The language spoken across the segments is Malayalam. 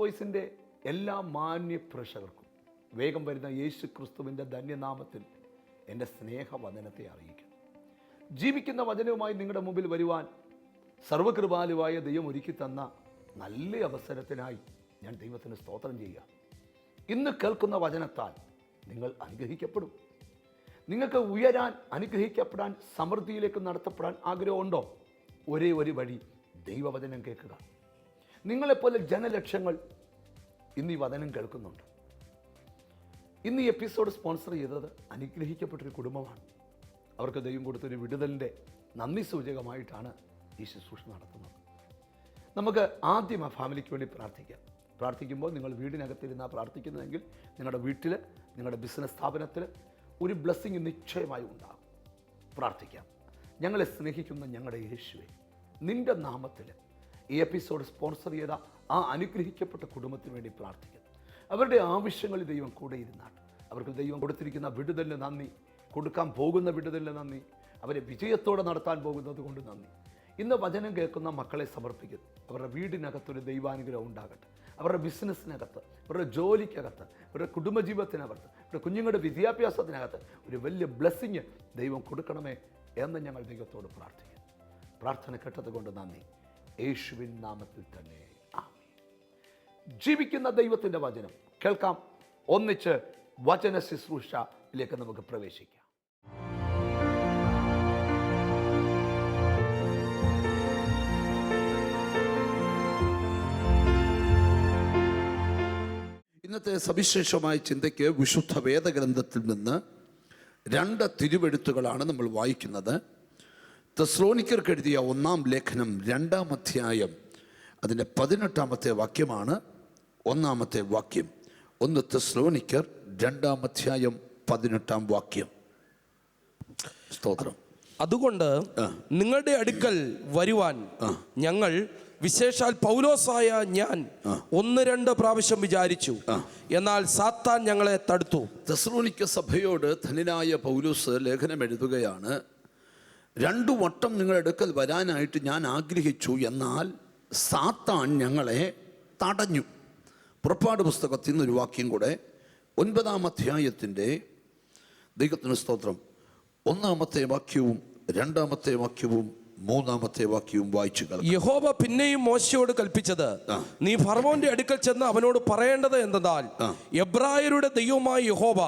വോയിസിൻ്റെ എല്ലാ മാന്യ പ്രേക്ഷകർക്കും വേഗം വരുന്ന യേശു ക്രിസ്തുവിൻ്റെ ധന്യനാമത്തിൽ എൻ്റെ സ്നേഹവചനത്തെ അറിയിക്കുന്നു. ജീവിക്കുന്ന വചനവുമായി നിങ്ങളുടെ മുമ്പിൽ വരുവാൻ സർവകൃപാലുവായ ദൈവം ഒരുക്കി തന്ന നല്ല അവസരത്തിനായി ഞാൻ ദൈവത്തിന് സ്തോത്രം ചെയ്യുക. ഇന്ന് കേൾക്കുന്ന വചനത്താൽ നിങ്ങൾ അനുഗ്രഹിക്കപ്പെടും. നിങ്ങൾക്ക് ഉയരാൻ, അനുഗ്രഹിക്കപ്പെടാൻ, സമൃദ്ധിയിലേക്ക് നടത്തപ്പെടാൻ ആഗ്രഹമുണ്ടോ? ഒരേ ഒരു വഴി ദൈവവചനം കേൾക്കുക. നിങ്ങളെപ്പോലെ ജനലക്ഷങ്ങൾ ഇന്ന് ഈ വചനം കേൾക്കുന്നുണ്ട്. ഇന്ന് ഈ എപ്പിസോഡ് സ്പോൺസർ ചെയ്തത് അനുഗ്രഹിക്കപ്പെട്ടൊരു കുടുംബമാണ്. അവർക്ക് ദൈവം കൊടുത്തൊരു വിടുതലിൻ്റെ നന്ദി സൂചകമായിട്ടാണ് ഈ ശുശ്രൂഷ നടത്തുന്നത്. നമുക്ക് ആദ്യം ആ ഫാമിലിക്ക് വേണ്ടി പ്രാർത്ഥിക്കാം. പ്രാർത്ഥിക്കുമ്പോൾ നിങ്ങൾ വീടിനകത്തിരുന്നാണ് പ്രാർത്ഥിക്കുന്നതെങ്കിൽ നിങ്ങളുടെ വീട്ടിൽ, നിങ്ങളുടെ ബിസിനസ് സ്ഥാപനത്തിൽ ഒരു ബ്ലെസ്സിങ് നിശ്ചയമായി ഉണ്ടാകും. പ്രാർത്ഥിക്കാം. ഞങ്ങളെ സ്നേഹിക്കുന്ന ഞങ്ങളുടെ യേശുവേ, നിൻ്റെ നാമത്തിൽ ഈ എപ്പിസോഡ് സ്പോൺസർ ചെയ്ത ആ അനുഗ്രഹിക്കപ്പെട്ട കുടുംബത്തിന് വേണ്ടി പ്രാർത്ഥിക്കുന്നു. അവരുടെ ആവശ്യങ്ങളിൽ ദൈവം കൂടെ ഇരുന്നാണ്. അവർക്ക് ദൈവം കൊടുത്തിരിക്കുന്ന വിടുതലിന് നന്ദി, കൊടുക്കാൻ പോകുന്ന വിടുതലിന് നന്ദി, അവരെ വിജയത്തോടെ നടത്താൻ പോകുന്നത് കൊണ്ട് നന്ദി. ഇന്ന് വചനം കേൾക്കുന്ന മക്കളെ സമർപ്പിക്കുന്നു. അവരുടെ വീടിനകത്തൊരു ദൈവാനുഗ്രഹം ഉണ്ടാകട്ടെ. അവരുടെ ബിസിനസ്സിനകത്ത്, അവരുടെ ജോലിക്കകത്ത്, അവരുടെ കുടുംബജീവിതത്തിനകത്ത്, അവരുടെ കുഞ്ഞുങ്ങളുടെ വിദ്യാഭ്യാസത്തിനകത്ത് ഒരു വലിയ ബ്ലെസ്സിങ് ദൈവം കൊടുക്കണമേ എന്ന് ഞങ്ങൾ ദൈവത്തോട് പ്രാർത്ഥിക്കുന്നു. പ്രാർത്ഥന കേട്ടത് കൊണ്ട് നന്ദി. യേശുവിൻ നാമത്തിൽ തന്നെ ആമേൻ. ജീവിക്കുന്ന ദൈവത്തിൻ്റെ വചനം കേൾക്കാം. ഒന്നിച്ച് വചന ശുശ്രൂഷയിലേക്ക് നമുക്ക് പ്രവേശിക്കാം. ഇന്നത്തെ സവിശേഷമായ ചിന്തയ്ക്ക് വിശുദ്ധ വേദഗ്രന്ഥത്തിൽ നിന്ന് 2 തിരുവെഴുത്തുകളാണ് നമ്മൾ വായിക്കുന്നത്. തെസ്സലോനിക്കർക്ക് എഴുതിയ 1-ാം ലേഖനം 2-ാം അധ്യായം അതിൻ്റെ 18-ാമത്തെ വാക്യമാണ് 1-ാമത്തെ വാക്യം. 1 തെസ്സലോനിക്കർ 2-ാം അധ്യായം 18-ാം വാക്യം. സ്തോത്രം. അതുകൊണ്ട് നിങ്ങളുടെ അടുക്കൽ വരുവാൻ ഞങ്ങൾ, വിശേഷാൽ പൗലോസായ ഞാൻ 1-2 പ്രാവശ്യം വിചാരിച്ചു, എന്നാൽ സാത്താൻ ഞങ്ങളെ തടുത്തു. തെസ്സലോനിക്ക സഭയോട് ധന്യനായ പൗലോസ് ലേഖനം എഴുതുകയാണ്. 2 വട്ടം നിങ്ങളുടെ അടുക്കൽ വരാനായിട്ട് ഞാൻ ആഗ്രഹിച്ചു, എന്നാൽ സാത്താൻ ഞങ്ങളെ തടഞ്ഞു. പുറപ്പാട് പുസ്തകത്തിൽ നിന്നൊരു വാക്യം കൂടെ 9-ാം അധ്യായത്തിൻ്റെ, ദൈവത്തിന് സ്തോത്രം, 1-ാമത്തെ വാക്യവും 2-ാമത്തെ വാക്യവും 3-ാമത്തെ വാക്യവും വായിച്ചു കേൾക്കാം. യഹോവ പിന്നെയും മോശയോട് കൽപ്പിച്ചത്, നീ ഫറവോന്റെ അടുക്കൽ ചെന്ന് അവനോട് പറയേണ്ടത് എന്തെന്നാൽ, എബ്രായരുടെ ദൈവമായ യഹോവ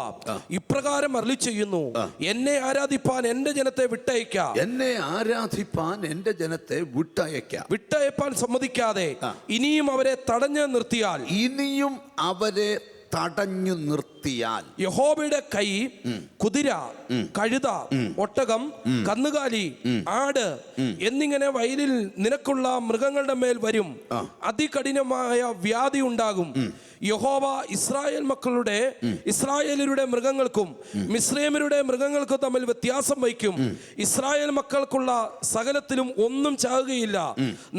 ഇപ്രകാരം അരുളിച്ചെയ്യുന്നു, എന്നെ ആരാധിപ്പാൻ എന്റെ ജനത്തെ വിട്ടയക്കാം. എന്നെ ആരാധിപ്പാൻ എന്റെ ജനത്തെ വിട്ടയക്കാം. വിട്ടയപ്പാൻ സമ്മതിക്കാതെ ഇനിയും അവരെ തടഞ്ഞു നിർത്തിയാൽ, ഇനിയും അവരെ തടഞ്ഞു നിർത്തിയാൽ യഹോവയുടെ കൈ കുതിര, കഴുത, ഒട്ടകം, കന്നുകാലി, ആട് എന്നിങ്ങനെ വയലിൽ നിനക്കുള്ള മൃഗങ്ങളുടെ മേൽ വരും. അതികഠിനമായ വ്യാധി ഉണ്ടാകും. യഹോവ ഇസ്രായേലരുടെ മൃഗങ്ങൾക്കും മിസ്രൈമ്യരുടെ മൃഗങ്ങൾക്കും തമ്മിൽ വ്യത്യാസം വയ്ക്കും. ഇസ്രായേൽ മക്കൾക്കുള്ള സകലത്തിലും ഒന്നും ചാകുകയില്ല.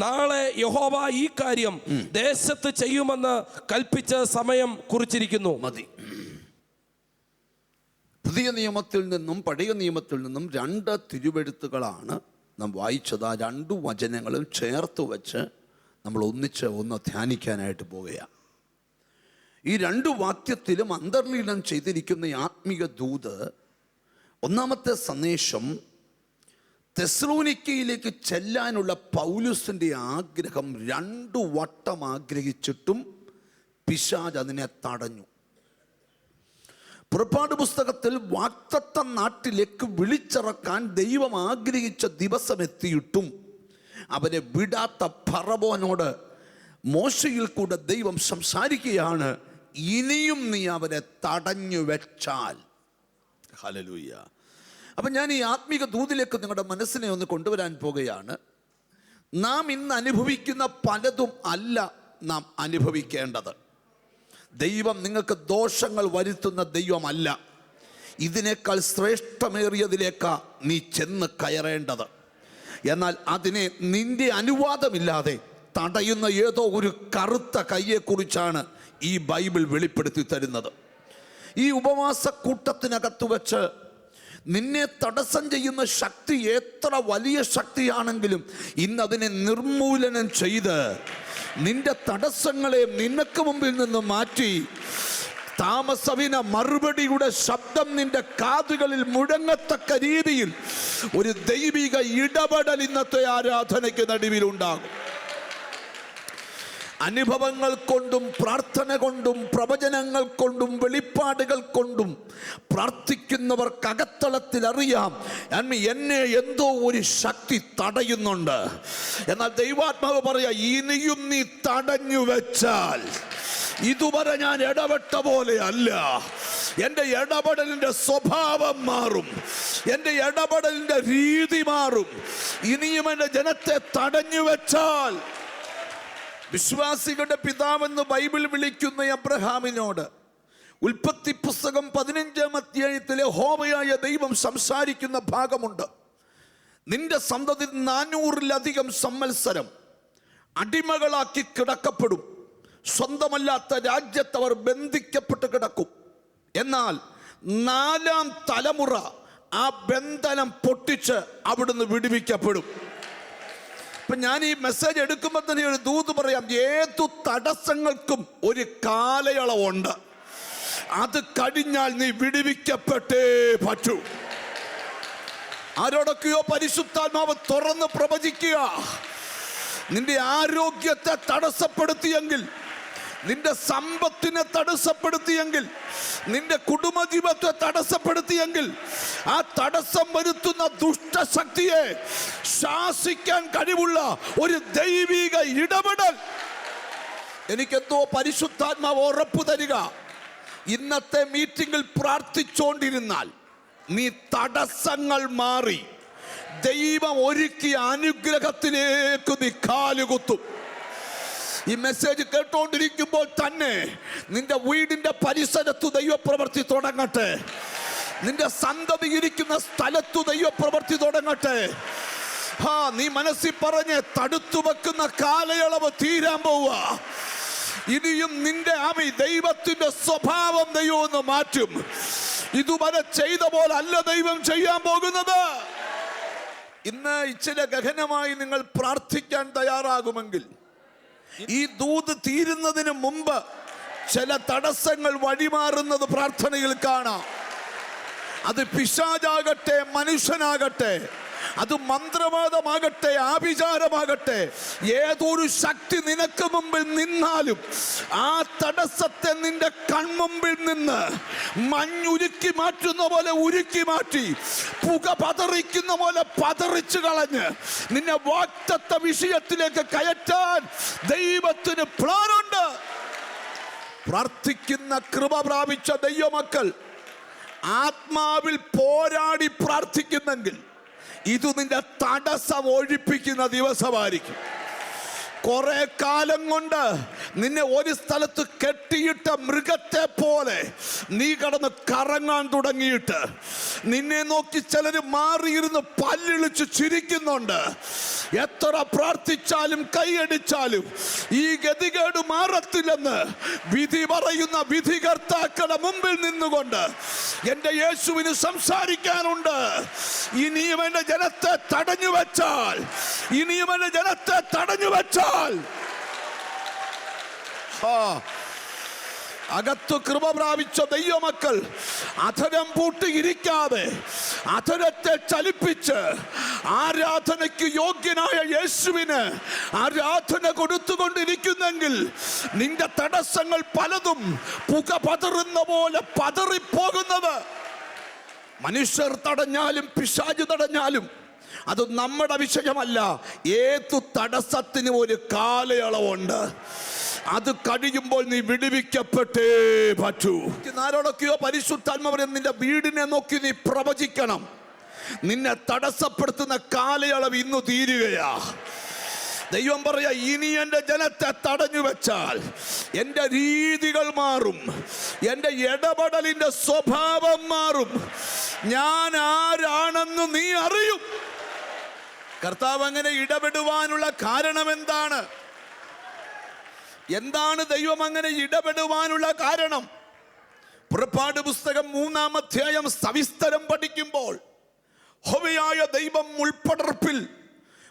നാളെ യഹോവ ഈ കാര്യം ദേശത്ത് ചെയ്യുമെന്ന് കൽപ്പിച്ച സമയം കുറിച്ചിരിക്കുന്നു. മതി. പുതിയ നിയമത്തിൽ നിന്നും പഴയ നിയമത്തിൽ നിന്നും 2 തിരുവെഴുത്തുകളാണ് നാം വായിച്ചത്. ആ 2 വചനങ്ങളും ചേർത്ത് വെച്ച് നമ്മൾ ഒന്ന് ധ്യാനിക്കാനായിട്ട് പോവുകയാണ്. ഈ 2 വാക്യത്തിലും അന്തർലീനം ചെയ്തിരിക്കുന്ന ഈ ആത്മീയ ദൂത്, 1-ാമത്തെ സന്ദേശം തെസ്സലോനിക്കയിലേക്ക് ചെല്ലാനുള്ള പൗലോസിൻ്റെ ആഗ്രഹം 2 വട്ടം ആഗ്രഹിച്ചിട്ടും പിശാച് അതിനെ തടഞ്ഞു. പുറപ്പാട് പുസ്തകത്തിൽ വാഗ്ദത്ത നാട്ടിലേക്ക് വിളിച്ചിറക്കാൻ ദൈവം ആഗ്രഹിച്ച ദിവസം എത്തിയിട്ടും അവനെ വിടാത്ത ഫറവോനോട് മോശയിൽ കൂടെ ദൈവം സംസാരിക്കുകയാണ്, ഇനിയും നീ അവരെ തടഞ്ഞു വെച്ചാൽ. ഹല്ലേലൂയ. അപ്പം ഞാൻ ഈ ആത്മീക ദൂതിലേക്ക് നിങ്ങളുടെ മനസ്സിനെ ഒന്ന് കൊണ്ടുവരാൻ പോകുകയാണ്. നാം ഇന്ന് അനുഭവിക്കുന്ന പലതും അല്ല നാം അനുഭവിക്കേണ്ടത്. ദൈവം നിങ്ങൾക്ക് ദോഷങ്ങൾ വരുത്തുന്ന ദൈവമല്ല. ഇതിനേക്കാൾ ശ്രേഷ്ഠമേറിയതിലേക്കാ നീ ചെന്ന് കയറേണ്ടത്. എന്നാൽ അതിനെ നിന്റെ അനുവാദമില്ലാതെ തടയുന്ന ഏതോ ഒരു കറുത്ത കൈയെക്കുറിച്ചാണ് ഈ ബൈബിൾ വെളിപ്പെടുത്തി തരുന്നത്. ഈ ഉപവാസ കൂട്ടത്തിനകത്ത് വെച്ച് നിന്നെ തടസ്സം ചെയ്യുന്ന ശക്തി എത്ര വലിയ ശക്തിയാണെങ്കിലും ഇന്നതിനെ നിർമൂലനം ചെയ്ത് നിന്റെ തടസ്സങ്ങളെ നിനക്ക് മുമ്പിൽ നിന്ന് മാറ്റി താമസവിന മറുപടിയുടെ ശബ്ദം നിന്റെ കാതുകളിൽ മുഴങ്ങത്തക്ക രീതിയിൽ ഒരു ദൈവിക ഇടപെടൽ ഇന്നത്തെ ആരാധനയ്ക്ക് നടുവിലുണ്ടാകും. അനുഭവങ്ങൾ കൊണ്ടും പ്രാർത്ഥന കൊണ്ടും പ്രവചനങ്ങൾ കൊണ്ടും വെളിപ്പാടുകൾ കൊണ്ടും പ്രാർത്ഥിക്കുന്നവർക്കകത്തളത്തിൽ അറിയാം, എന്നെ എന്തോ ഒരു ശക്തി തടയുന്നുണ്ട്. എന്നാൽ ദൈവാത്മാവ് പറയാ, ഇനിയും നീ തടഞ്ഞു വെച്ചാൽ ഇതുവരെ ഞാൻ ഇടപെട്ട പോലെ അല്ല, എൻ്റെ ഇടപെടലിൻ്റെ സ്വഭാവം മാറും, എൻ്റെ ഇടപെടലിൻ്റെ രീതി മാറും. ഇനിയും എൻ്റെ ജനത്തെ തടഞ്ഞു വെച്ചാൽ. വിശ്വാസികളുടെ പിതാവെന്ന് ബൈബിൾ വിളിക്കുന്ന അബ്രഹാമിനോട് ഉൽപ്പത്തി പുസ്തകം 15-ാം അധ്യായത്തിലെ യഹോവയായ ദൈവം സംസാരിക്കുന്ന ഭാഗമുണ്ട്. നിന്റെ സന്തതി 400-ലധികം സംവത്സരം അടിമകളാക്കി കിടക്കപ്പെടും, സ്വന്തമല്ലാത്ത രാജ്യത്തവർ ബന്ധിക്കപ്പെട്ട് കിടക്കും. എന്നാൽ 4-ാം തലമുറ ആ ബന്ധനം പൊട്ടിച്ച് അവിടുന്ന് വിടുവിക്കപ്പെടും. ഇപ്പൊ ഞാൻ ഈ മെസ്സേജ് എടുക്കുമ്പോൾ തന്നെ ഒരു ദൂത് പറയാം, ഏതു തടസ്സങ്ങൾക്കും ഒരു കാലയളവുണ്ട്. അത് കഴിഞ്ഞാൽ നീ വിടുവിക്കപ്പെട്ടേ പറ്റൂ. ആരോടൊക്കെയോ പരിശുദ്ധാത്മാവ് തുറന്ന് പ്രവചിക്കുക. നിന്റെ ആരോഗ്യത്തെ തടസ്സപ്പെടുത്തിയെങ്കിൽ, നിന്റെ സമ്പത്തിനെ തടസ്സപ്പെടുത്തിയെങ്കിൽ, നിന്റെ കുടുംബജീവിതത്തെ തടസ്സപ്പെടുത്തിയെങ്കിൽ, ആ തടസ്സം വരുത്തുന്ന ദുഷ്ടശക്തിയെ ശാസിക്കാൻ കഴിവുള്ള ഒരു ദൈവിക ഇടപെടൽ എനിക്കെന്തോ പരിശുദ്ധാത്മാവ് ഉറപ്പു തരിക. ഇന്നത്തെ മീറ്റിംഗിൽ പ്രാർത്ഥിച്ചുകൊണ്ടിരുന്നാൽ നീ തടസ്സങ്ങൾ മാറി ദൈവം ഒരുക്കിയ അനുഗ്രഹത്തിലേക്ക് നീ കാലുകുത്തും. ഈ മെസ്സേജ് കേട്ടോണ്ടിരിക്കുമ്പോൾ തന്നെ നിന്റെ വീടിന്റെ പരിസരത്തു ദൈവപ്രവൃത്തി തുടങ്ങട്ടെ. നിന്റെ സന്തതി ഇരിക്കുന്ന സ്ഥലത്തു ദൈവപ്രവൃത്തി തുടങ്ങട്ടെ. നീ മനസ്സിൽ പറഞ്ഞ് തടുത്തു വെക്കുന്ന കാലയളവ് തീരാൻ പോവുക. ഇനിയും നിന്റെ ദൈവത്തിന്റെ സ്വഭാവം ദൈവം ഒന്ന് മാറ്റും. ഇതുവരെ ചെയ്ത പോലെ അല്ല ദൈവം ചെയ്യാൻ പോകുന്നത്. ഇന്ന് ഇച്ചിരി ഗഹനമായി നിങ്ങൾ പ്രാർത്ഥിക്കാൻ തയ്യാറാകുമെങ്കിൽ ഈ ദൂത് തീരുന്നതിന് മുമ്പ് ചില തടസ്സങ്ങൾ വഴിമാറുന്നത് പ്രാർത്ഥനയിൽ കാണാം. അത് പിശാചാകട്ടെ, മനുഷ്യനാകട്ടെ, അത് മന്ത്രവാദമാകട്ടെ, ആഭിചാരമാകട്ടെ, ഏതൊരു ശക്തി നിനക്ക് മുമ്പിൽ നിന്നാലും ആ തടസ്സത്തെ നിന്റെ കൺമുമ്പിൽ നിന്ന് മഞ്ഞുരുക്കി മാറ്റുന്ന പോലെ ഉരുക്കി മാറ്റി, പുക പതറിക്കുന്ന പോലെ പതറിച്ചു കളഞ്ഞ് നിന്നെ വാഗ്ദത്ത വിഷയത്തിലേക്ക് കയറ്റാൻ ദൈവത്തിന് പ്ലാനുണ്ട്. പ്രാർത്ഥിക്കുന്ന കൃപ പ്രാപിച്ച ദൈവമക്കൾ ആത്മാവിൽ പോരാടി പ്രാർത്ഥിക്കുന്നെങ്കിൽ ഇത് നിന്റെ തടസ്സം ഒഴിപ്പിക്കുന്ന ദിവസമായിരിക്കും. കുറെ കാലം കൊണ്ട് നിന്നെ ഒരു സ്ഥലത്ത് കെട്ടിയിട്ട മൃഗത്തെ പോലെ നീ കടന്ന് കറങ്ങാൻ തുടങ്ങിയിട്ട് നിന്നെ നോക്കി ചിലർ മാറിയിരുന്ന് പല്ലിളിച്ച് ചിരിക്കുന്നുണ്ട്. എത്ര പ്രാർത്ഥിച്ചാലും കൈയടിച്ചാലും ഈ ഗതികേട് മാറത്തില്ലെന്ന് വിധി പറയുന്ന വിധികർത്താക്കളുടെ മുമ്പിൽ നിന്നുകൊണ്ട് എൻ്റെ യേശുവിന് സംസാരിക്കാനുണ്ട്. ഇനിയും എൻ്റെ ജനത്തെ തടഞ്ഞു വെച്ചാൽ, ഇനിയും എൻ്റെ ജനത്തെ തടഞ്ഞു വെച്ചാൽ അകത്തു കൃപ പ്രാപിച്ച ദൈവമക്കൾ അധരം പൂട്ടിയിരിക്കാതെ അധരത്തെ ചലിപ്പിച്ച് ആരാധനയ്ക്ക് യോഗ്യനായ യേശുവിന് ആരാധന കൊടുത്തുകൊണ്ടിരിക്കുന്നെങ്കിൽ നിന്റെ തടസ്സങ്ങൾ പലതും പുക പതറുന്ന പോലെ പതറിപ്പോകുന്നത്. മനുഷ്യർ തടഞ്ഞാലും പിശാച് തടഞ്ഞാലും അത് നമ്മുടെ വിഷയമല്ല. ഏതു തടസ്സത്തിനും ഒരു കാലയളവുണ്ട്. അത് കഴിയുമ്പോൾ നീ വിടുവിക്കപ്പെട്ടേ പറ്റൂ. ആരോടൊക്കെയോ പരിശുദ്ധാത്മാവ് നിന്റെ വീടിനെ നോക്കി നീ പ്രവചിക്കണം. നിന്നെ തടസ്സപ്പെടുത്തുന്ന കാലയളവ് ഇന്ന് തീരുകയാ. ദൈവം പറയാ, ഇനി എൻ്റെ ജനത്തെ തടഞ്ഞു വെച്ചാൽ എൻ്റെ രീതികൾ മാറും, എൻ്റെ ഇടപെടലിൻ്റെ സ്വഭാവം മാറും, ഞാൻ ആരാണെന്ന് നീ അറിയും. കർത്താവ് അങ്ങനെ ഇടപെടുവാനുള്ള കാരണം എന്താണ്? എന്താണ് ദൈവം അങ്ങനെ ഇടപെടുവാനുള്ള കാരണം? പുറപ്പാട് പുസ്തകം 3-ാം അധ്യായം സവിസ്തരം പഠിക്കുമ്പോൾ യഹോവയായ ദൈവം മുൾപടർപ്പിൽ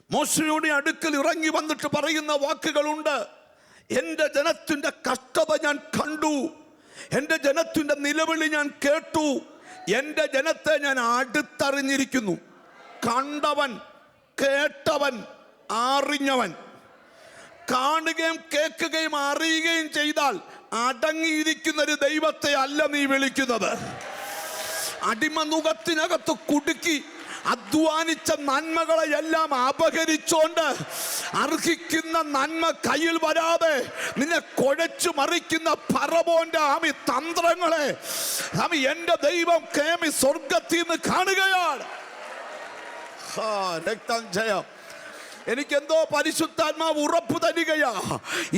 മോശയുടെ അടുക്കൽ ഇറങ്ങി വന്നിട്ട് പറയുന്ന വാക്കുകളുണ്ട്. എൻ്റെ ജനത്തിൻ്റെ കഷ്ടത ഞാൻ കണ്ടു, എൻ്റെ ജനത്തിൻ്റെ നിലവിളി ഞാൻ കേട്ടു, എൻ്റെ ജനത്തെ ഞാൻ അടുത്തറിഞ്ഞിരിക്കുന്നു. കണ്ടവൻ, കേട്ടവൻ, അറിഞ്ഞവൻ. കാണുകയും കേൾക്കുകയും അറിയുകയും ചെയ്താൽ അടങ്ങിയിരിക്കുന്ന ഒരു ദൈവത്തെ അല്ല നീ വിളിക്കുന്നത്. അടിമനുഖത്തിനകത്ത് കുടുക്കി അധ്വാനിച്ച നന്മകളെയെല്ലാം അപഹരിച്ചോണ്ട് അർഹിക്കുന്ന നന്മ കയ്യിൽ വരാതെ നിന്നെ കുഴച്ചു മറിക്കുന്ന ഫറവോന്റെ ആമി തന്ത്രങ്ങളെ എന്റെ ദൈവം കേമി സ്വർഗത്തിൽ നിന്ന് കാണുകയാണ്. രക്തം ജയം. എനിക്കെന്തോ പരിശുദ്ധാത്മാവ് ഉറപ്പ് തരികയാ,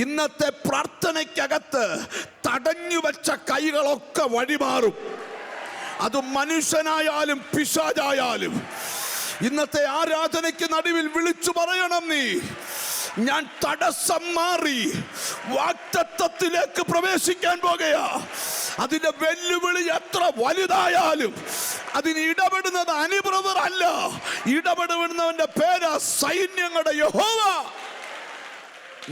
ഇന്നത്തെ പ്രാർത്ഥനയ്ക്കകത്ത് തടഞ്ഞു വെച്ച കൈകളൊക്കെ വഴിമാറും. അത് മനുഷ്യനായാലും പിശാചായാലും. ഇന്നത്തെ ആരാധനയ്ക്ക് നടുവിൽ വിളിച്ചു പറയണം, നീ ഞാൻ തടസ്സം മാറി വാഗ്ദത്തത്തിലേക്ക് പ്രവേശിക്കാൻ പോകുകയാ. അതിന്റെ വെല്ലുവിളി എത്ര വലുതായാലും അതിന് ഇടപെടുന്നത് അനുബ്രദർ അല്ല, ഇടപെടുന്നവന്റെ പേരാ സൈന്യങ്ങളുടെ യഹോവ.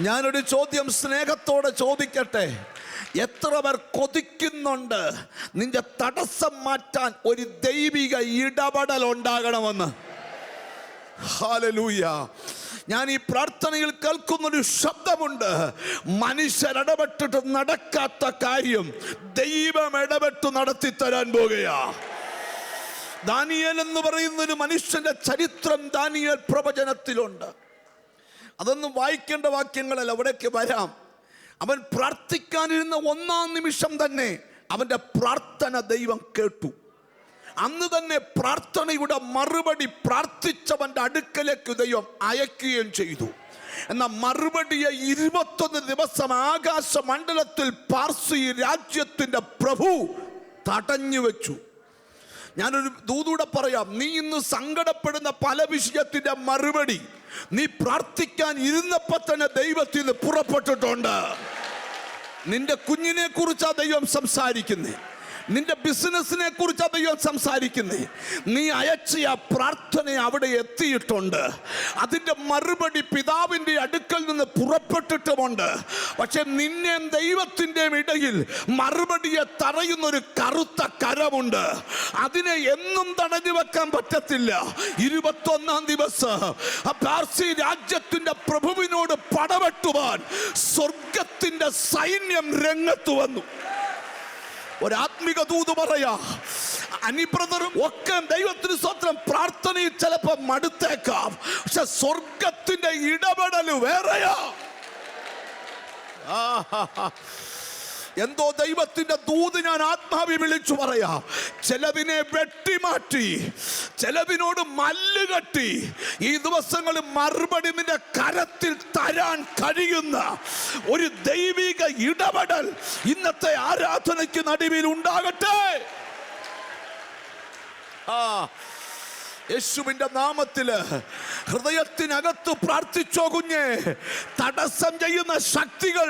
ഞാനൊരു ചോദ്യം സ്നേഹത്തോടെ ചോദിക്കട്ടെ, എത്ര പേർ കൊതിക്കുന്നുണ്ട് നിന്റെ തടസ്സം മാറ്റാൻ ഒരു ദൈവിക ഇടപെടൽ ഉണ്ടാകണമെന്ന്? ഹല്ലേലൂയ. ഞാൻ ഈ പ്രാർത്ഥനയിൽ കേൾക്കുന്നൊരു ശബ്ദമുണ്ട്, മനുഷ്യരിടപെട്ടിട്ട് നടക്കാത്ത കാര്യം ദൈവം ഇടപെട്ട് നടത്തി തരാൻ പോകുകയാ. ദാനിയേൽ എന്ന് പറയുന്ന ഒരു മനുഷ്യന്റെ ചരിത്രം ദാനിയേൽ പ്രവചനത്തിലുണ്ട്. അതൊന്നും വായിക്കേണ്ട വാക്യങ്ങളല്ല, അവിടേക്ക് വരാം. അവൻ പ്രാർത്ഥിക്കാനിരുന്ന 1-ാം നിമിഷം തന്നെ അവന്റെ പ്രാർത്ഥന ദൈവം കേട്ടു. അന്ന് തന്നെ പ്രാർത്ഥനയുടെ മറുപടി പ്രാർത്ഥിച്ചവന്റെ അടുക്കലേക്ക് ദൈവം അയക്കുകയും ചെയ്തു. എന്നാൽ മറുപടിയെ 21 ദിവസം ആകാശ മണ്ഡലത്തിൽ പാർസി രാജ്യത്തിന്റെ പ്രഭു തടഞ്ഞു വെച്ചു. ഞാനൊരു ദൂതൂടെ പറയാം, നീ ഇന്ന് സങ്കടപ്പെടുന്ന പല വിഷയത്തിന്റെ മറുപടി നീ പ്രാർത്ഥിക്കാൻ ഇരുന്നപ്പോ തന്നെ ദൈവത്തിൽ നിന്ന് പുറപ്പെട്ടിട്ടുണ്ട്. നിന്റെ കുഞ്ഞിനെ കുറിച്ചാ ദൈവം സംസാരിക്കുന്നേ, നിന്റെ ബിസിനസിനെ കുറിച്ച് ദൈവം സംസാരിക്കുന്നേ. നീ അയച്ച ആ പ്രാർത്ഥന അവിടെ എത്തിയിട്ടുണ്ട്. അതിന്റെ മറുപടി പിതാവിന്റെ അടുക്കൽ നിന്ന് പുറപ്പെട്ടിട്ടുമുണ്ട്. പക്ഷെ നിന്നെ ദൈവത്തിന്റെയും ഇടയിൽ മറുപടിയെ തടയുന്ന ഒരു കറുത്ത കരമുണ്ട്. അതിനെ എന്നും തടഞ്ഞു വെക്കാൻ പറ്റത്തില്ല. 21-ാം ദിവസം ആ പാർസി രാജ്യത്തിന്റെ പ്രഭുവിനോട് പടവെട്ടുവാൻ സ്വർഗത്തിന്റെ സൈന്യം രംഗത്ത് വന്നു. ഒരാത്മിക ദൂത് പറയാ, അനിബ്രദറും ഒക്കെ ദൈവത്തിന് സ്വന്തം പ്രാർത്ഥനയിൽ ചിലപ്പോൾ മടുത്തേക്കാം, പക്ഷെ സ്വർഗത്തിന്റെ ഇടപെടൽ വേറെയാ. എന്തോ ദൈവത്തിന്റെ ദൂത് ഞാൻ ആത്മാവി വിളിച്ചു പറയാ. ചിലതിനെ വെട്ടിമാറ്റി, ചിലതിനോട് മല്ലുകെട്ടി ഈ ദിവസങ്ങളിൽ മറുപടി നിന്റെ കരത്തിൽ തരാൻ കഴിയുന്ന ഒരു ദൈവിക ഇടപെടൽ ഇന്നത്തെ ആരാധനയ്ക്ക് നടുവിൽ ഉണ്ടാകട്ടെ. യേശുവിന്റെ നാമത്തില് ഹൃദയത്തിനകത്ത് പ്രാർത്ഥിച്ചോ കുഞ്ഞെ. തടസ്സം ചെയ്യുന്ന ശക്തികൾ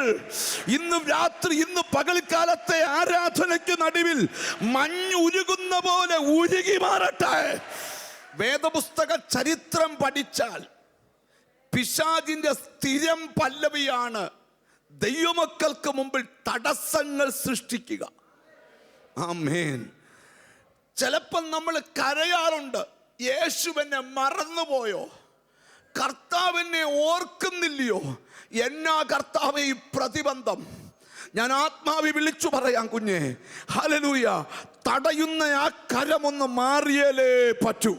ഇന്ന് രാത്രി, ഇന്ന് പകൽക്കാലത്തെ ആരാധനയ്ക്ക് നടുവിൽ മഞ്ഞുരുകുന്ന പോലെ ഉരുകി മാറട്ടെ. വേദപുസ്തക ചരിത്രം പഠിച്ചാൽ പിശാചിന്റെ സ്ഥിരം പല്ലവിയാണ് ദൈവമക്കൾക്ക് മുമ്പിൽ തടസ്സങ്ങൾ സൃഷ്ടിക്കുക. ആമേൻ. ചിലപ്പോൾ നമ്മൾ കരയാറുണ്ട്, യേശുവിനെ മറന്നുപോയോ, കർത്താവിനെ ഓർക്കുന്നില്ലയോ, എന്നാ കർത്താവേ ഈ പ്രതിബന്ധം. ഞാൻ ആത്മാവി വിളിച്ചു പറയാം കുഞ്ഞെ, ഹല്ലേലൂയ. തടയുന്ന ആ കരമൊന്ന് മാറിയാലേ പറ്റൂ.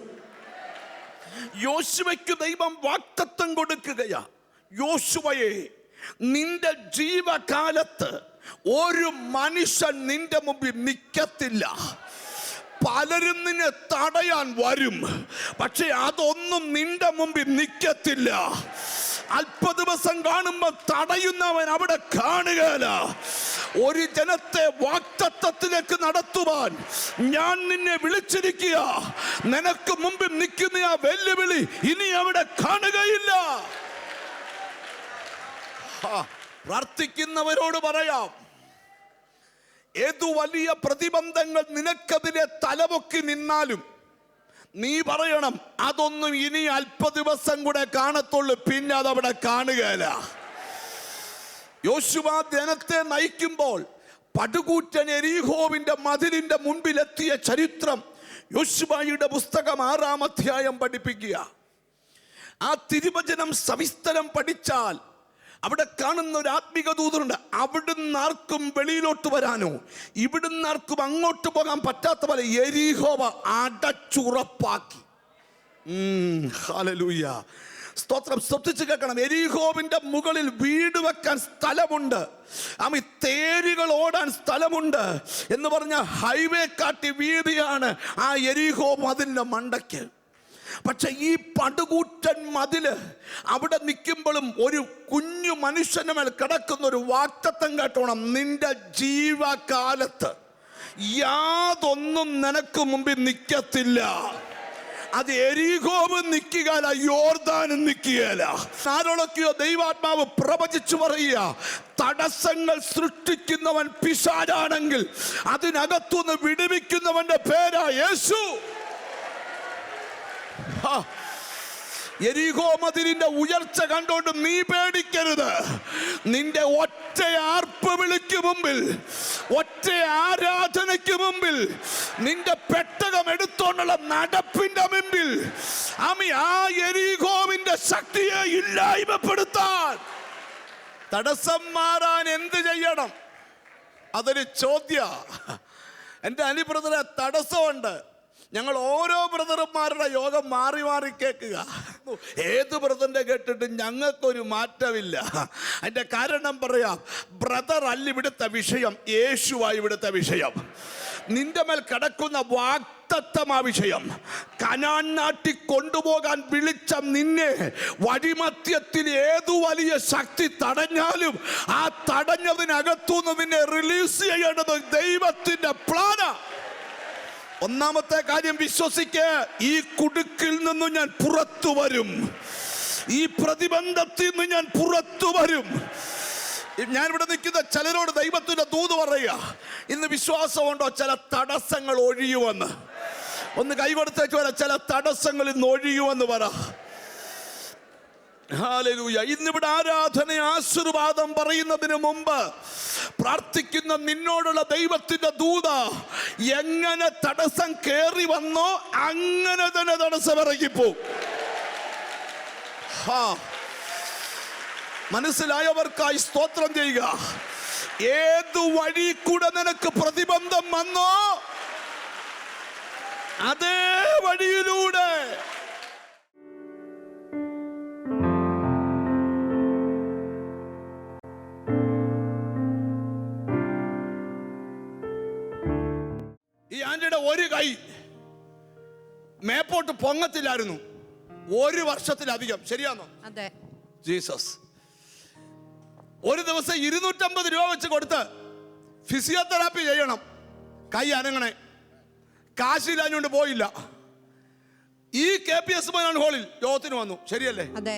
യോശുവയ്ക്ക് ദൈവം വാഗ്ദത്തം കൊടുക്കുകയാ. യോശുവയെ, നിന്റെ ജീവകാലത്ത് ഒരു മനുഷ്യൻ നിന്റെ മുമ്പിൽ നിൽക്കത്തില്ല. പലരും നിന്നെ തടയാൻ വരും, പക്ഷെ അതൊന്നും നിന്റെ മുമ്പിൽ നിൽക്കത്തില്ല. അല്പ ദിവസം കാണുമ്പോൾ തടയുന്നവൻ അവിടെ കാണുകയില്ല. ഒരു ജനത്തെ വാഗ്ദത്തത്തിലേക്ക് നടത്തുവാൻ ഞാൻ നിന്നെ വിളിച്ചിരിക്കുക. നിനക്ക് മുമ്പിൽ നിൽക്കുന്ന ആ വെല്ലുവിളി ഇനി അവിടെ കാണുകയില്ല. പ്രാർത്ഥിക്കുന്നവരോട് പറയാം, ഏതു വലിയ പ്രതിബന്ധങ്ങൾ നിനക്കെതിരെ തലപൊക്കി നിന്നാലും നീ പറയണം, അതൊന്നും ഇനി അല്പ ദിവസം കൂടെ കാണത്തുള്ളൂ, പിന്നെ അതവിടെ കാണുകയില്ല. യോശുവ ജനത്തെ നയിക്കുമ്പോൾ പടുകൂറ്റൻ എരീഹോവിന്റെ മതിലിന്റെ മുൻപിലെത്തിയ ചരിത്രം യോശുവയുടെ പുസ്തകം 6-ാം അധ്യായം പഠിപ്പിക്കുക. ആ തിരുവചനം സവിസ്തരം പഠിച്ചാൽ അവിടെ കാണുന്ന ഒരു ആത്മിക ദൂതനുണ്ട്. അവിടുന്ന് ആർക്കും വെളിയിലോട്ട് വരാനോ ഇവിടുന്ന് ആർക്കും അങ്ങോട്ട് പോകാൻ പറ്റാത്ത പോലെ എരീഹോവ അടച്ചുറപ്പാക്കി. ഹല്ലേലൂയ, സ്തോത്രം. ശ്രദ്ധിച്ച് കേൾക്കണം. എരീഹോവിന്റെ മുകളിൽ വീട് വെക്കാൻ സ്ഥലമുണ്ട്, തേരുകൾ ഓടാൻ സ്ഥലമുണ്ട് എന്ന് പറഞ്ഞ ഹൈവേ കാട്ടി വീതിയാണ് ആ എരീഹോ മതിലിന്റെ മണ്ടയ്ക്ക്. പക്ഷെ ഈ പടുകൂറ്റൻ മതില് അവിടെ നിൽക്കുമ്പോഴും ഒരു കുഞ്ഞു മനുഷ്യന് മേൽ കിടക്കുന്ന ഒരു വാക്തത്വം കേട്ടോണം. നിന്റെ ജീവകാലത്ത് യാതൊന്നും നിനക്ക് മുമ്പിൽ നിൽക്കത്തില്ല. അത് എരീഹോവും നിൽക്കുകയില്ല, യോർദാനും നിൽക്കുകയില്ല. ആരോടൊക്കെയോ ദൈവാത്മാവ് പ്രവചിച്ചു പറയുക, തടസ്സങ്ങൾ സൃഷ്ടിക്കുന്നവൻ പിശാചാണെങ്കിൽ അതിനകത്തുനിന്ന് വിടുവിക്കുന്നവന്റെ പേരാ യേശു. എരീഹോ മതിലിന്റെ ഉയർച്ച കണ്ടോണ്ട് നീ പേടിക്കരുത്. നിന്റെ ഒറ്റ ആർപ്പ് വിളിക്ക് മുമ്പിൽ, ഒറ്റ ആരാധനയ്ക്ക് മുമ്പിൽ, നിന്റെ പെട്ടകം എടുത്തോണ്ടുള്ള നടപ്പിന്റെ മുമ്പിൽ ആ എരീഹോവിന്റെ ശക്തിയെ ഇല്ലായ്മപ്പെടുത്താൻ, തടസ്സം മാറാൻ എന്ത് ചെയ്യണം? അതൊരു ചോദ്യ. എൻ്റെ അലി ബ്രദറെ, തടസ്സമുണ്ട്. ഞങ്ങൾ ഓരോ ബ്രദർമാരുടെ യോഗം മാറി മാറി കേൾക്കുക. ഏത് ബ്രദറിന്റെ കേട്ടിട്ട് ഞങ്ങൾക്കൊരു മാറ്റമില്ല. അതിന്റെ കാരണം പറയാം. ബ്രദർ അല്ല ഇവിടുത്തെ വിഷയം, യേശുവായി ഇവിടുത്തെ വിഷയം. നിന്റെ മേൽ കിടക്കുന്ന വാഗ്ദത്തമാ വിഷയം. കനാൻ നാട്ടിൽ കൊണ്ടുപോകാൻ വിളിച്ച നിന്നെ വഴിമധ്യത്തിൽ ഏതു വലിയ ശക്തി തടഞ്ഞാലും ആ തടഞ്ഞതിനകത്തുനിന്ന് നിന്നെ റിലീസ് ചെയ്യേണ്ടത് ദൈവത്തിന്റെ പ്ലാനാ. ഒന്നാമത്തെ കാര്യം വിശ്വസിക്ക്, ഈ കുടുക്കിൽ നിന്ന് ഞാൻ പുറത്തു വരും, ഈ പ്രതിബന്ധത്തിൽ നിന്ന് ഞാൻ പുറത്തു വരും. ഞാൻ ഇവിടെ നിൽക്കുന്ന ചിലരോട് ദൈവത്തിന്റെ ദൂത് പറയുക, ഇന്ന് വിശ്വാസമുണ്ടോ ചില തടസ്സങ്ങൾ ഒഴിയുമെന്ന്? ഒന്ന് കൈകൊടുത്തേക്ക് വരാം. ചില തടസ്സങ്ങൾ ഇന്ന് ഒഴിയുമെന്ന് പറ. ഹല്ലേലൂയ. ഇന്നിവിടെ ആരാധന ആശീർവാദം പറയുന്നതിന് മുമ്പ് പ്രാർത്ഥിക്കുന്ന നിന്നോടുള്ള ദൈവത്തിന്റെ ദൂത, എങ്ങനെ തടസ്സം കേറി വന്നോ അങ്ങനെ തന്നെ തടസ്സം ഇറങ്ങിപ്പോ. മനസ്സിലായവർക്കായി സ്തോത്രം ചെയ്യുക. ഏതു വഴി കൂടെ നിനക്ക് പ്രതിബന്ധം വന്നോ അതേ വഴിയിലൂടെ ഈ ആന്റിയുടെ ഒരു കൈ മേപ്പോട്ട് പൊങ്ങത്തില്ലായിരുന്നു 1 വർഷത്തിലധികം. ശരിയാണോ? അതെ. ജീസസ് ഒരു ദിവസം 250 രൂപ വെച്ച് കൊടുത്ത് ഫിസിയോതെറാപ്പി ചെയ്യണം. കൈ അനങ്ങണേ. കാശില്ലാഞ്ഞുകൊണ്ട് പോയില്ല. ഈ KPS ഹോളിൽ യോഗത്തിന് വന്നു. ശരിയല്ലേ? അതെ.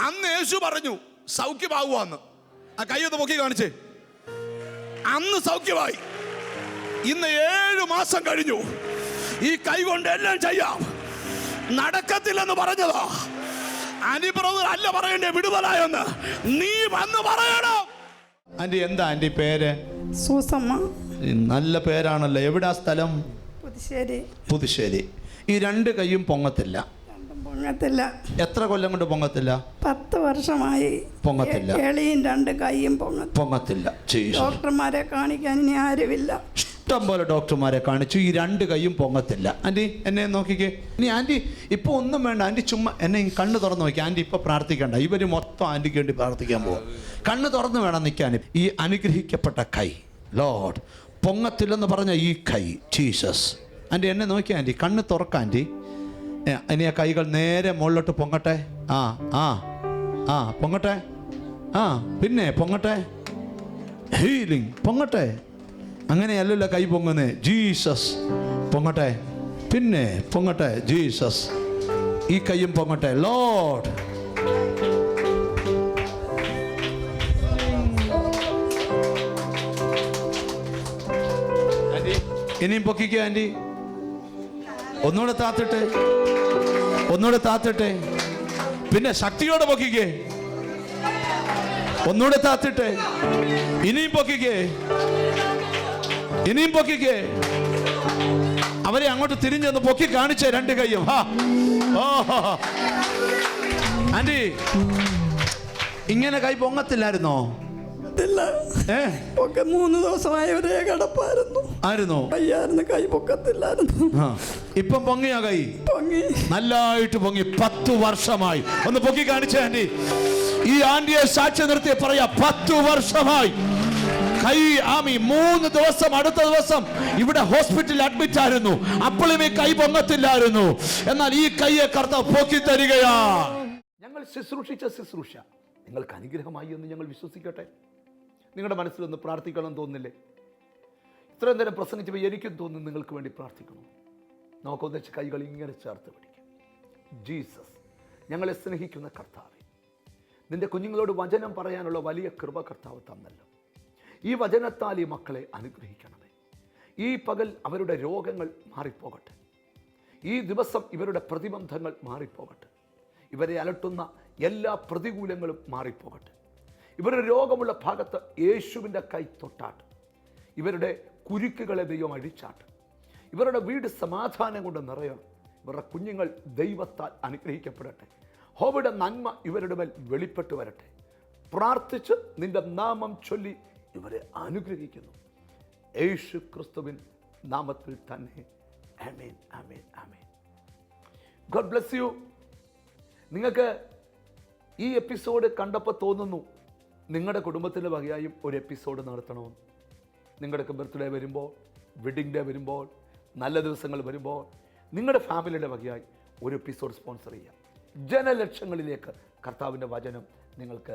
അന്ന് യേശു പറഞ്ഞു സൗഖ്യമാകുവാന്ന്. ആ കൈ ഒന്ന് പൊക്കി കാണിച്ചേ. അന്ന് സൗഖ്യമായി. ഇന്ന് 7 മാസം കഴിഞ്ഞു. ഈ കൈ കൊണ്ട് എല്ലാം ചെയ്യാം. നടക്കത്തില്ലെന്ന് പറഞ്ഞതാ. ആന്റി ബ്രദർ അല്ല പറയണ്ടേ വിടുതലായെന്ന്. നീ വന്ന് പറയണം. ആന്റി എന്താ ആന്റി പേര്? സൂസമ്മ. നല്ല പേരാണല്ലോ. എവിടാ സ്ഥലം? പുതുശ്ശേരി. പുതുശ്ശേരി. ഈ 2 കൈയും പൊങ്ങത്തില്ല. രണ്ടും പൊങ്ങത്തില്ല. എത്ര കൊല്ലം കൊണ്ട് പൊങ്ങത്തില്ല? 10 വർഷമായി പൊങ്ങത്തില്ല. എളിയും 2 കൈയും പൊങ്ങത്തില്ല. ഡോക്ടർമാരെ കാണിക്കാൻ ഇനി ആരുമില്ല. ഇഷ്ടം പോലെ ഡോക്ടർമാരെ കാണിച്ചു. ഈ 2 കൈയും പൊങ്ങത്തില്ല. ആന്റി എന്നെ നോക്കിക്കേ. ഇനി ആന്റി ഇപ്പൊ ഒന്നും വേണ്ട. ആന്റി ചുമ്മാ എന്നെ കണ്ണ് തുറന്ന് നോക്കി. ആന്റി ഇപ്പൊ പ്രാർത്ഥിക്കണ്ട. ഇവര് മൊത്തം ആന്റിക്ക് വേണ്ടി പ്രാർത്ഥിക്കാൻ പോകും. കണ്ണ് തുറന്ന് വേണം നിൽക്കാൻ. ഈ അനുഗ്രഹിക്കപ്പെട്ട കൈ ലോർഡ് പൊങ്ങത്തില്ലെന്ന് പറഞ്ഞ ഈ കൈ ജീസസ്. ആന്റി എന്നെ നോക്കി. ആന്റി കണ്ണ് തുറക്കാം. ആന്റി ഇനി ആ കൈകൾ നേരെ മുകളിലോട്ട് പൊങ്ങട്ടെ. ആ ആ ആ പൊങ്ങട്ടെ. ആ പിന്നെ പൊങ്ങട്ടെ. ഹീലിംഗ് പൊങ്ങട്ടെ. അങ്ങനെയല്ലല്ലോ കൈ പൊങ്ങുന്നേ. ജീസസ് പൊങ്ങട്ടെ. പിന്നെ പൊങ്ങട്ടെ. ജീസസ്. ഈ കൈയും പൊങ്ങട്ടെ. ലോർഡ് ഇനിയും പൊക്കിക്കോ ആന്റി. ഒന്നുകൂടെ താത്തിട്ടെ. ഒന്നുകൂടെ താത്തിട്ടെ. പിന്നെ ശക്തിയോടെ പൊക്കിക്കേ. ഒന്നുകൂടെ താത്തിട്ടെ. ഇനിയും പൊക്കിക്കേ, ഇനിയും പൊക്കിക്കേ. അവരെ അങ്ങോട്ട് തിരിഞ്ഞൊന്ന് പൊക്കി കാണിച്ചേ രണ്ട് കൈയും. ആന്റി, ഇങ്ങനെ കൈ പൊങ്ങത്തില്ലായിരുന്നോ? ഒക്കെ 3 ദിവസമായി ഒരേ കിടപ്പായിരുന്നു. ആയിരുന്നോ? കയ്യായിരുന്നു, കൈ പൊക്കത്തില്ലായിരുന്നു. ഇപ്പം പൊങ്ങിയോ കൈ? പൊങ്ങി, നല്ലായിട്ട് പൊങ്ങി. 10 വർഷമായി. ഒന്ന് പൊക്കി കാണിച്ചേ ആന്റി. ഈ ആന്റിയെ സാക്ഷി നിർത്തി പറയാ, 10 വർഷമായി കൈ. ആമി 3 ദിവസം, അടുത്ത ദിവസം ഇവിടെ ഹോസ്പിറ്റലിൽ അഡ്മിറ്റ് ആയിരുന്നു. അപ്പോഴും ഈ കൈ പൊങ്ങത്തില്ലായിരുന്നു. എന്നാൽ ഈ കൈയെ കർത്താവ് പൊക്കി തരികയാ. ഞങ്ങൾ ശുശ്രൂഷിച്ച ശുശ്രൂഷ നിങ്ങൾക്ക് അനുഗ്രഹമായി എന്ന് ഞങ്ങൾ വിശ്വസിക്കട്ടെ. നിങ്ങളുടെ മനസ്സിലൊന്ന് പ്രാർത്ഥിക്കണം തോന്നില്ലേ? ഇത്രയും നേരം പ്രസംഗിച്ചപ്പോൾ എനിക്കും തോന്നുന്നു നിങ്ങൾക്ക് വേണ്ടി പ്രാർത്ഥിക്കണം. നമുക്കൊന്നിച്ച് കൈകൾ ഇങ്ങനെ ചേർത്ത് പിടിക്കാം. ജീസസ്, ഞങ്ങളെ സ്നേഹിക്കുന്ന കർത്താവേ, നിന്റെ കുഞ്ഞുങ്ങളോട് വചനം പറയാനുള്ള വലിയ കൃപ കർത്താവ് തന്നല്ലോ. ഈ വചനത്താൽ ഈ മക്കളെ അനുഗ്രഹിക്കണമേ. ഈ പകൽ അവരുടെ രോഗങ്ങൾ മാറിപ്പോകട്ടെ. ഈ ദിവസം ഇവരുടെ പ്രതിബന്ധങ്ങൾ മാറിപ്പോകട്ടെ. ഇവരെ അലട്ടുന്ന എല്ലാ പ്രതികൂലങ്ങളും മാറിപ്പോകട്ടെ. ഇവരുടെ രോഗമുള്ള ഭാഗത്ത് യേശുവിൻ്റെ കൈ തൊട്ടാട്ട്. ഇവരുടെ കുരുക്കുകളെ ദൈവം അഴിച്ചാട്ട്. ഇവരുടെ വീട് സമാധാനം കൊണ്ട് നിറയണം. ഇവരുടെ കുഞ്ഞുങ്ങൾ ദൈവത്താൽ അനുഗ്രഹിക്കപ്പെടട്ടെ. ഹോബയുടെ നന്മ ഇവരുടെ മേൽ വെളിപ്പെട്ട് വരട്ടെ. പ്രാർത്ഥിച്ച് നിന്റെ നാമം ചൊല്ലി ഇവരെ അനുഗ്രഹിക്കുന്നു. യേശു ക്രിസ്തുവിൻ നാമത്തിൽ തന്നെ. ആമേൻ, ആമേൻ, ആമേൻ. God bless you. നിങ്ങൾക്ക് ഈ എപ്പിസോഡ് കണ്ടപ്പോൾ തോന്നുന്നു നിങ്ങളുടെ കുടുംബത്തിൻ്റെ വകയായും ഒരു എപ്പിസോഡ് നടത്തണമെന്ന്. നിങ്ങളുടെയൊക്കെ ബർത്ത്ഡേ വരുമ്പോൾ, വെഡിങ് ഡേ വരുമ്പോൾ, നല്ല ദിവസങ്ങൾ വരുമ്പോൾ നിങ്ങളുടെ ഫാമിലിയുടെ വകയായി ഒരു എപ്പിസോഡ് സ്പോൺസർ ചെയ്യാം. ജനലക്ഷങ്ങളിലേക്ക് കർത്താവിൻ്റെ വചനം നിങ്ങൾക്ക്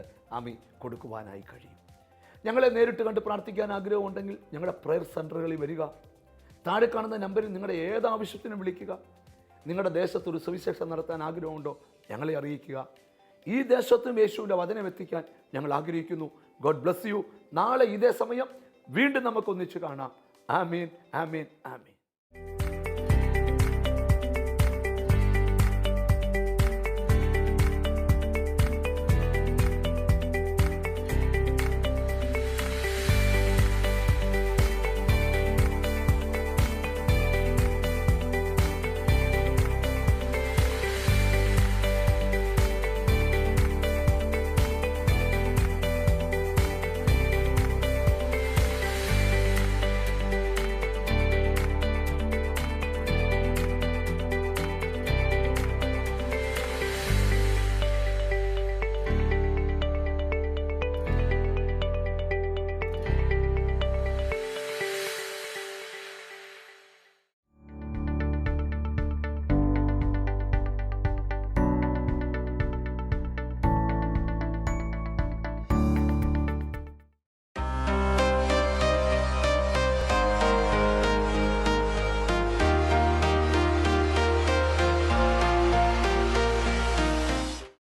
കൊടുക്കുവാനായി കഴിയും. ഞങ്ങളെ നേരിട്ട് കണ്ട് പ്രാർത്ഥിക്കാൻ ആഗ്രഹമുണ്ടെങ്കിൽ ഞങ്ങളുടെ പ്രയർ സെൻ്ററുകളിൽ വരിക. താഴെ കാണുന്ന നമ്പറിൽ നിങ്ങളുടെ ഏത് ആവശ്യത്തിനും വിളിക്കുക. നിങ്ങളുടെ ദേശത്തൊരു സുവിശേഷം നടത്താൻ ആഗ്രഹമുണ്ടോ? ഞങ്ങളെ അറിയിക്കുക. ഈ ദേശത്തും യേശുവിൻ്റെ വചനം എത്തിക്കാൻ ഞങ്ങൾ ആഗ്രഹിക്കുന്നു. God bless U. നാളെ ഇതേ സമയം വീണ്ടും നമുക്കൊന്നിച്ച് കാണാം. ആമീൻ, ആമീൻ, ആമീൻ.